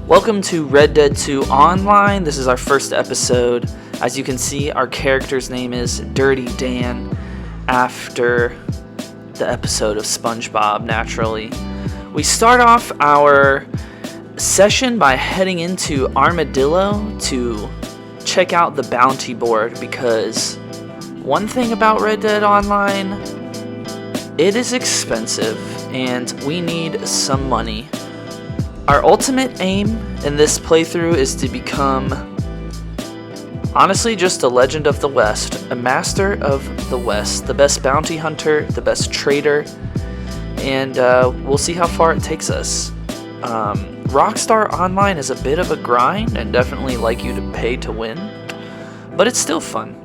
Welcome to Red Dead 2 Online. This is our first episode. As you can see, our character's name is Dirty Dan, after the episode of SpongeBob, naturally. We start off our session by heading into Armadillo to check out the bounty board, because one thing about Red Dead Online, it is expensive and we need some money. Our ultimate aim in this playthrough is to become, honestly, just a legend of the West, a master of the West, the best bounty hunter, the best trader, and we'll see how far it takes us. Rockstar Online is a bit of a grind and definitely like you to pay to win, but it's still fun.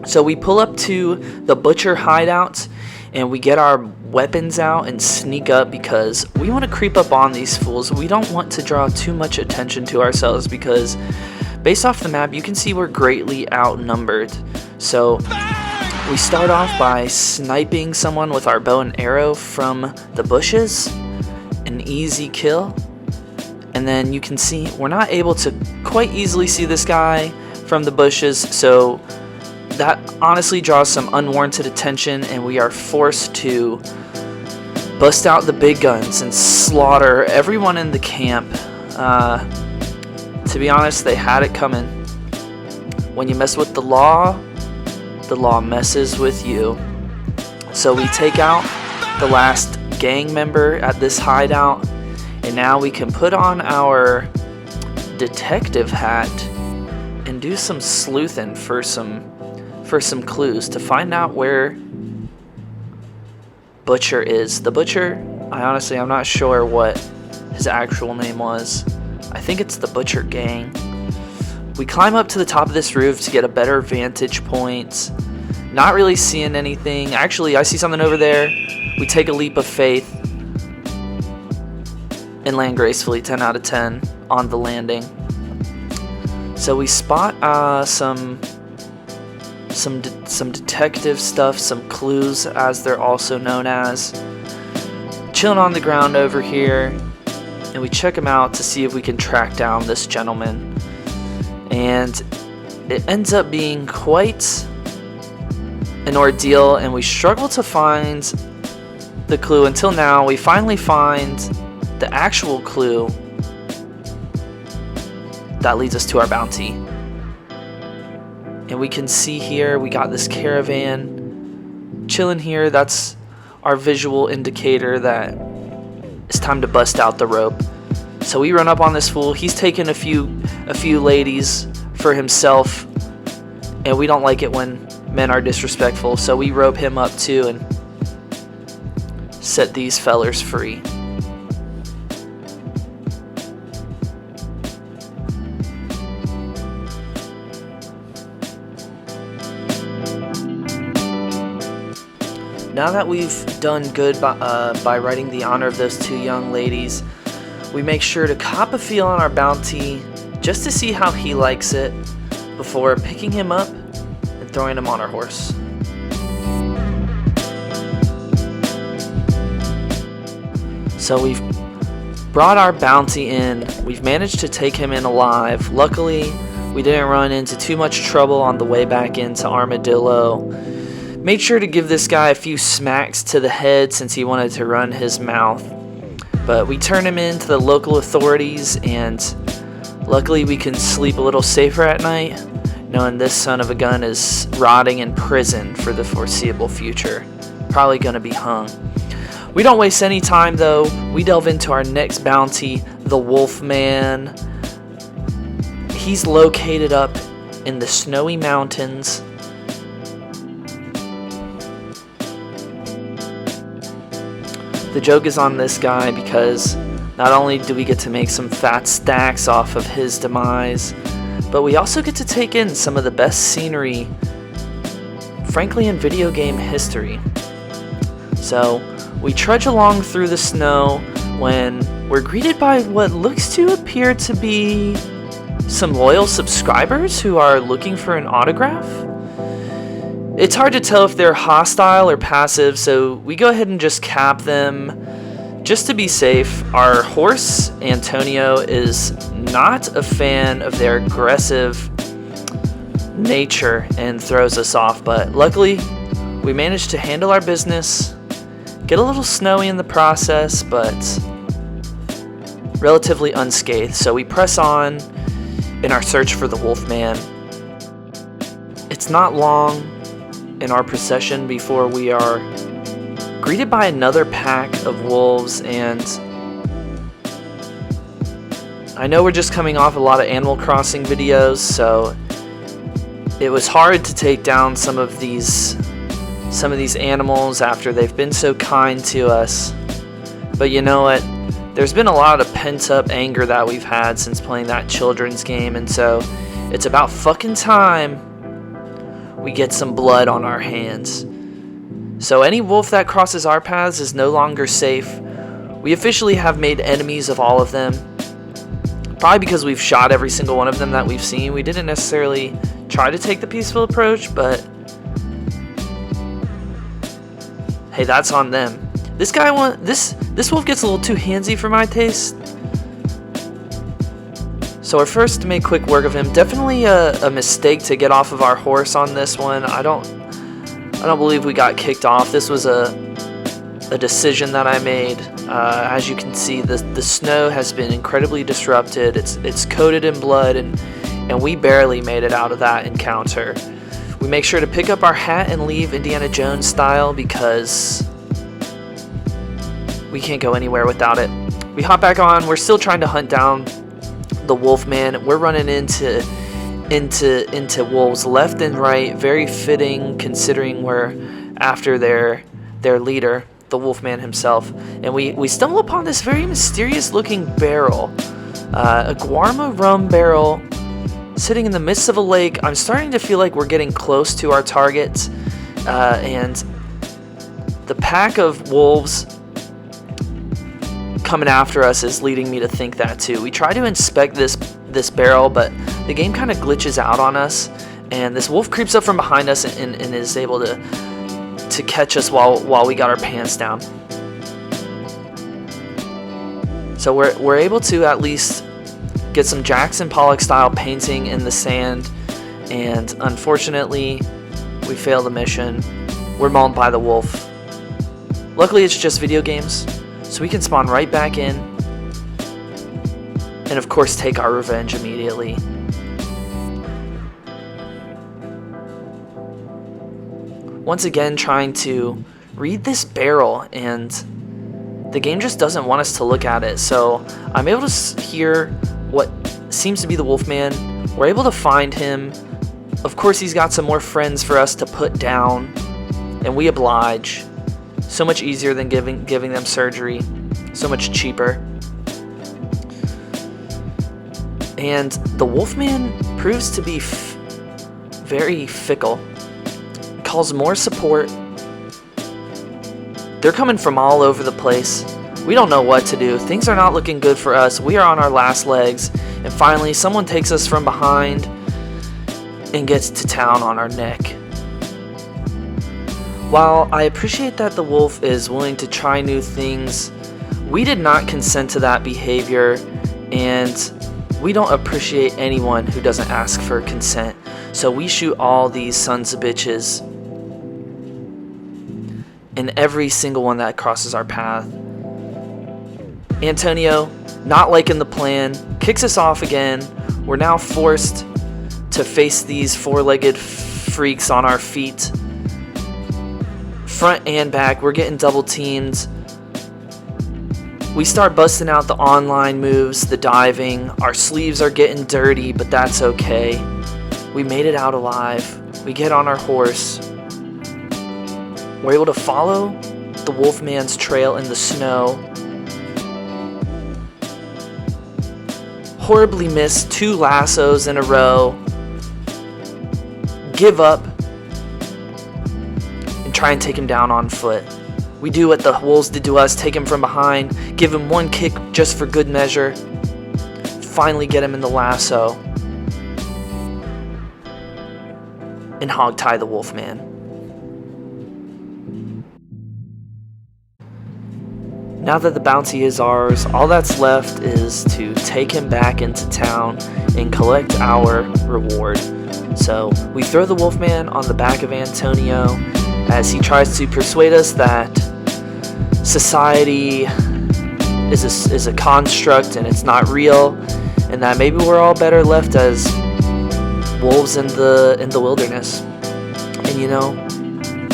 So we pull up to the butcher hideout and we get our weapons out and sneak up, because we want to creep up on these fools. We don't want to draw too much attention to ourselves, because based off the map you can see we're greatly outnumbered. So we start off by sniping someone with our bow and arrow from the bushes, an easy kill. And then you can see we're not able to quite easily see this guy from the bushes, so that honestly draws some unwarranted attention, and we are forced to bust out the big guns and slaughter everyone in the camp. To be honest, they had it coming. When you mess with the law messes with you. So we take out the last gang member at this hideout, and now we can put on our detective hat and do some sleuthing for some clues to find out where Butcher is. The Butcher, I'm not sure what his actual name was. I think it's the Butcher Gang. We climb up to the top of this roof to get a better vantage point. Not really seeing anything. Actually, I see something over there. We take a leap of faith and land gracefully, 10 out of 10 on the landing. So we spot some detective stuff, some clues as they're also known as. Chilling on the ground over here, and we check him out to see if we can track down this gentleman. And it ends up being quite an ordeal, and we struggle to find the clue until now. We finally find the actual clue that leads us to our bounty. And we can see here we got this caravan chilling here. That's our visual indicator that it's time to bust out the rope. So we run up on this fool. He's taking a few ladies for himself, and we don't like it when men are disrespectful. So we rope him up too and set these fellers free. Now that we've done good by righting the honor of those two young ladies, we make sure to cop a feel on our bounty just to see how he likes it before picking him up and throwing him on our horse. So we've brought our bounty in. We've managed to take him in alive. Luckily, we didn't run into too much trouble on the way back into Armadillo. Made sure to give this guy a few smacks to the head since he wanted to run his mouth. But we turn him in to the local authorities, and luckily we can sleep a little safer at night, knowing this son of a gun is rotting in prison for the foreseeable future. Probably gonna be hung. We don't waste any time though. We delve into our next bounty, the Wolfman. He's located up in the snowy mountains. The joke is on this guy because not only do we get to make some fat stacks off of his demise, but we also get to take in some of the best scenery, frankly, in video game history. So we trudge along through the snow when we're greeted by what looks to appear to be some loyal subscribers who are looking for an autograph. It's hard to tell if they're hostile or passive, so we go ahead and just cap them, Just to be safe, our horse, Antonio, is not a fan of their aggressive nature and throws us off, but luckily we managed to handle our business, get a little snowy in the process, but relatively unscathed. So we press on in our search for the Wolfman. It's not long in our procession before we are greeted by another pack of wolves, and I know we're just coming off a lot of Animal Crossing videos, so it was hard to take down some of these animals after they've been so kind to us. But you know what? There's been a lot of pent-up anger that we've had since playing that children's game, and so it's about fucking time we get some blood on our hands. So any wolf that crosses our paths is no longer safe. We officially have made enemies of all of them. Probably because we've shot every single one of them that we've seen. We didn't necessarily try to take the peaceful approach, but hey, that's on them. This wolf gets a little too handsy for my taste. So we're first to make quick work of him. Definitely a mistake to get off of our horse on this one. I don't believe we got kicked off. This was a decision that I made. As you can see, the snow has been incredibly disrupted. It's coated in blood, and we barely made it out of that encounter. We make sure to pick up our hat and leave Indiana Jones style because we can't go anywhere without it. We hop back on. We're still trying to hunt down the Wolfman. We're running into wolves left and right. Very fitting considering we're after their leader, the Wolfman himself. And we stumble upon this very mysterious looking barrel, a Guarma rum barrel sitting in the midst of a lake. I'm starting to feel like we're getting close to our target, and the pack of wolves coming after us is leading me to think that too. We try to inspect this barrel, but the game kind of glitches out on us, and this wolf creeps up from behind us and is able to catch us while we got our pants down. So we're able to at least get some Jackson Pollock style painting in the sand, and unfortunately we fail the mission. We're mauled by the wolf. Luckily it's just video games, so we can spawn right back in and of course take our revenge immediately. Once again trying to read this barrel, and the game just doesn't want us to look at it. So I'm able to hear what seems to be the Wolfman. We're able to find him. Of course he's got some more friends for us to put down, and we oblige. So much easier than giving them surgery. So much cheaper. And the Wolfman proves to be very fickle. Calls more support. They're coming from all over the place. We don't know what to do. Things are not looking good for us. We are on our last legs. And finally, someone takes us from behind and gets to town on our neck. While I appreciate that the wolf is willing to try new things, we did not consent to that behavior, and we don't appreciate anyone who doesn't ask for consent. So we shoot all these sons of bitches, and every single one that crosses our path. Antonio, not liking the plan, kicks us off again. We're now forced to face these four-legged freaks on our feet. Front and back, we're getting double teamed. We start busting out the online moves, the diving. Our sleeves are getting dirty, but that's okay. We made it out alive. We get on our horse. We're able to follow the Wolfman's trail in the snow. Horribly miss 2 lassos in a row. Give up. And try and take him down on foot. We do what the wolves did to us, take him from behind, give him one kick just for good measure, finally get him in the lasso, and hogtie the Wolfman. Now that the bounty is ours, all that's left is to take him back into town and collect our reward. So we throw the Wolfman on the back of Antonio as he tries to persuade us that society is a construct and it's not real, and that maybe we're all better left as wolves in the wilderness. And you know,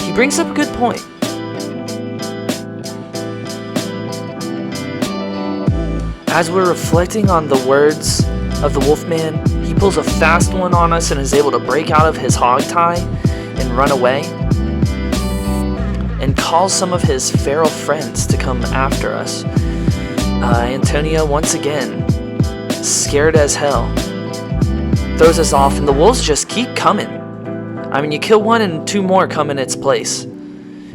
he brings up a good point. As we're reflecting on the words of the Wolfman, he pulls a fast one on us and is able to break out of his hog tie and run away, and calls some of his feral friends to come after us. Antonio, once again, scared as hell, throws us off, and the wolves just keep coming. I mean, you kill one and two more come in its place.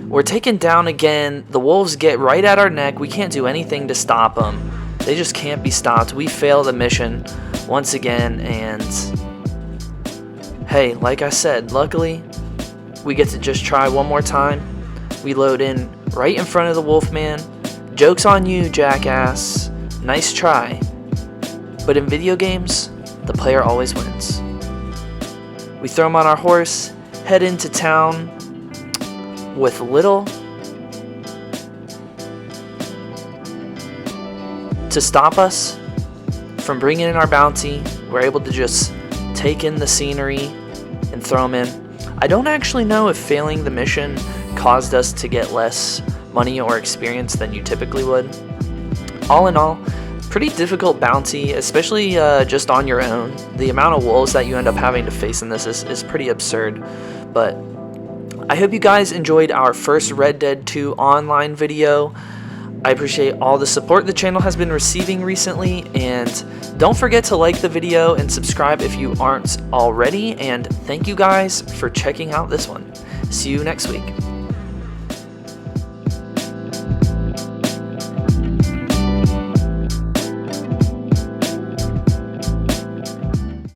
We're taken down again. The wolves get right at our neck. We can't do anything to stop them. They just can't be stopped. We fail the mission once again, and hey, like I said, luckily we get to just try one more time. We load in right in front of the Wolfman. Joke's on you, jackass. Nice try. But in video games, the player always wins. We throw him on our horse, head into town with little to stop us from bringing in our bounty. We're able to just take in the scenery and throw him in. I don't actually know if failing the mission caused us to get less money or experience than you typically would. All in all, pretty difficult bounty, especially just on your own. The amount of wolves that you end up having to face in this is pretty absurd. But I hope you guys enjoyed our first Red Dead 2 online video. I appreciate all the support the channel has been receiving recently, and don't forget to like the video and subscribe if you aren't already, and thank you guys for checking out this one. See you next week.